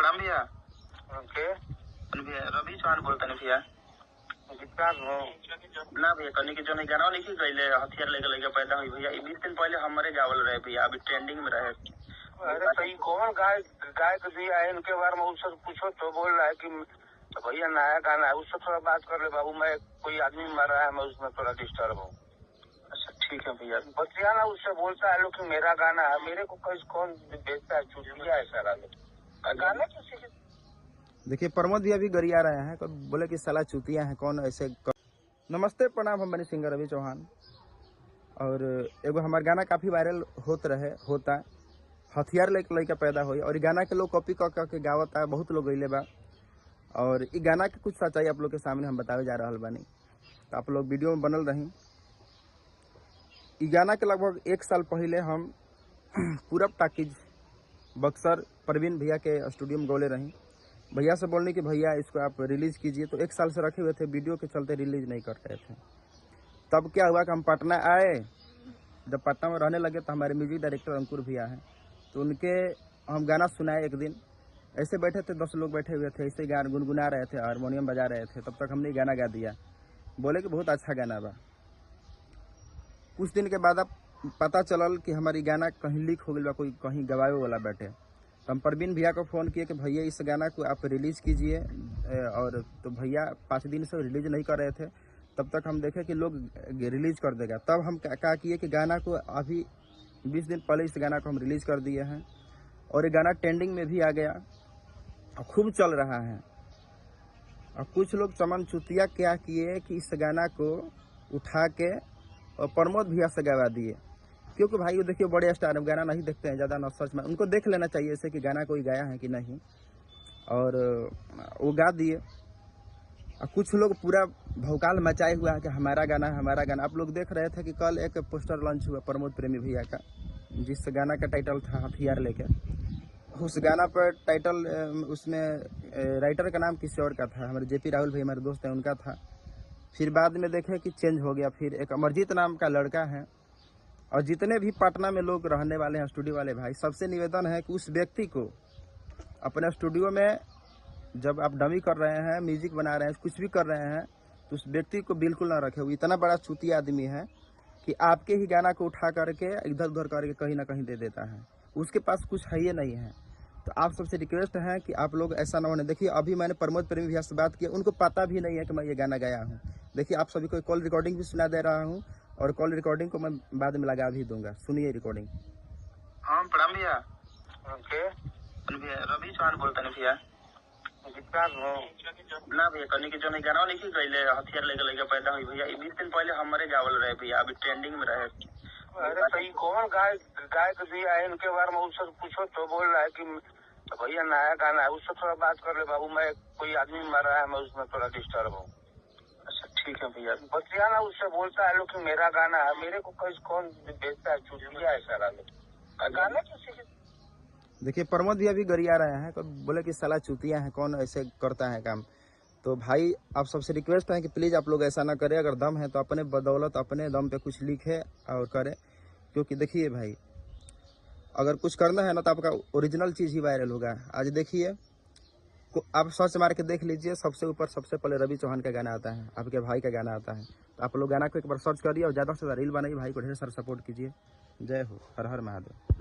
प्रणाम भैया। ओके भैया रवि चौहान बोलते हैं भैया। कितना हो ना भैया कनी के जो नहीं गाना लिखी गई हथियार लेके लेके पैदा हुई भैया 20 दिन पहले हमारे गावल रहे भैया, अभी ट्रेंडिंग में रहे। अरे तो ये कौन गाय गाय को दिया है इनके बारे में उससे पूछो तो बोल रहा है कि तो भैया नया गाना है उससे थोड़ा बात कर ले बाबू, मैं कोई आदमी मर रहा है मैं उसमें थोड़ा डिस्टर्ब हूँ। अच्छा ठीक है भैया। बतिया ना उससे बोलता है लोग कि मेरा गाना है, मेरे को कैसे कौन बेचता है, चुटिया है सारा लोग गाने किसी के। देखिए प्रमोद भी अभी गरिया रहे हैं, तो बोले कि साला चूतिया हैं कौन ऐसे नमस्ते प्रणाम, हम बने सिंगर रवि चौहान। और एगो हमारा गाना काफ़ी वायरल होता हथियार लेके लड़का पैदा हुई, और गाना के लोग कॉपी कर के गावता है, बहुत लोग गईले बा। और ये गाना के कुछ सच्चाई आप लोग के सामने हम बतावे जा रहा बानी, तो आप लोग वीडियो में बनल रही। ये गाना के लगभग 1 साल पहले हम पूरब टाकीज बक्सर प्रवीण भैया के स्टूडियो में गौले रही। भैया से बोलने कि भैया इसको आप रिलीज कीजिए, तो 1 साल से रखे हुए थे, वीडियो के चलते रिलीज नहीं कर रहे थे। तब क्या हुआ कि हम पटना आए, जब पटना में रहने लगे तो हमारे म्यूजिक डायरेक्टर अंकुर भैया हैं, तो उनके हम गाना सुनाए। एक दिन ऐसे बैठे थे, 10 लोग बैठे हुए थे, ऐसे गाना गुनगुना रहे थे, हारमोनियम बजा रहे थे। तब तक हमने गाना गा दिया, बोले कि बहुत अच्छा गाना बा। कुछ दिन के बाद अब पता चलल कि हमारी गाना कहीं लीक हो गई बा, कोई कहीं गवावे वाला बैठे। तो हम प्रवीण भैया को फ़ोन किए कि भैया इस गाना को आप रिलीज़ कीजिए, और तो भैया 5 दिन से रिलीज़ नहीं कर रहे थे। तब तक हम देखे कि लोग रिलीज़ कर देगा, तब हम क्या किए कि गाना को अभी 20 दिन पहले इस गाना को हम रिलीज़ कर दिए हैं, और ये गाना ट्रेंडिंग में भी आ गया और खूब चल रहा है। और कुछ लोग चमन चुतिया क्या किए कि इस गाना को उठा के और प्रमोद भैया से गवा दिए, क्योंकि भाई वो देखिए बड़े स्टार गाना नहीं देखते हैं ज़्यादा, न सर्च में उनको देख लेना चाहिए ऐसे कि गाना कोई गाया है कि नहीं, और वो गा दिए। और कुछ लोग पूरा भौकाल मचाए हुआ है कि हमारा गाना है हमारा गाना। आप लोग देख रहे थे कि कल एक पोस्टर लॉन्च हुआ प्रमोद प्रेमी भैया का, जिस गाना का टाइटल था हथियार लेके। उस गाना पर टाइटल उसमें राइटर का नाम किसी और का था, हमारे जेपी राहुल भाई हमारे दोस्त हैं उनका था। फिर बाद में देखे कि चेंज हो गया, फिर एक अमरजीत नाम का लड़का है। और जितने भी पटना में लोग रहने वाले हैं स्टूडियो वाले भाई, सबसे निवेदन है कि उस व्यक्ति को अपने स्टूडियो में जब आप डमी कर रहे हैं, म्यूजिक बना रहे हैं, कुछ भी कर रहे हैं, तो उस व्यक्ति को बिल्कुल ना रखे। वो इतना बड़ा चूतिया आदमी है कि आपके ही गाना को उठा करके इधर उधर करके कहीं ना कहीं दे देता है, उसके पास कुछ है ये नहीं है। तो आप सबसे रिक्वेस्ट है कि आप लोग ऐसा ना होने। देखिए अभी मैंने प्रमोद प्रेमी भैया से बात की, उनको पता भी नहीं है कि मैं ये गाना गाया हूँ। देखिए आप सभी को कॉल रिकॉर्डिंग भी सुना दे रहा हूँ, और कॉल रिकॉर्डिंग को मैं बाद में लगा भी दूंगा, सुनिए रिकॉर्डिंग। हाँ प्रणाम भैया। ओके भैया रवि चौहान बोलते हैं भैया। कितना हो ना भैया कनी के जो नहीं गाना लिखी गई हथियार लेके लेके पैदा हुई भैया 20 दिन पहले हमारे गावल रहे भैया, अभी ट्रेंडिंग में रहे। अरे तो ये कौन गाय गाय को दिया है इनके बारे में उससे पूछो तो बोल रहा है कि तो भैया नया गाना है उससे थोड़ा बात कर ले बाबू, मैं कोई आदमी मर रहा है मैं उसमें थोड़ा डिस्टर्ब हूँ। अच्छा ठीक है भैया। बतिया ना उससे बोलता है लोग कि मेरा गाना है, मेरे को कैसे कौन बेचता है, चुटिया है सारा लोग गाने किसी के। देखिए प्रमोद भी अभी गरिया रहे हैं, तो बोले कि साला चूतिया हैं कौन ऐसे करता है काम। तो भाई आप सबसे रिक्वेस्ट है कि प्लीज़ आप लोग ऐसा ना करें, अगर दम है तो अपने बदौलत अपने दम पे कुछ लिखे और करें। क्योंकि देखिए भाई अगर कुछ करना है ना तो आपका ओरिजिनल चीज़ ही वायरल होगा। आज देखिए आप सर्च मार के देख लीजिए, सबसे ऊपर सबसे पहले रवि चौहान का गाना आता है, आपके भाई का गाना आता है। तो आप लोग गाना को एक बार सर्च करिए और ज़्यादा से ज़्यादा रील बनाइए, भाई को ढेर सारा सपोर्ट कीजिए। जय हो, हर हर महादेव।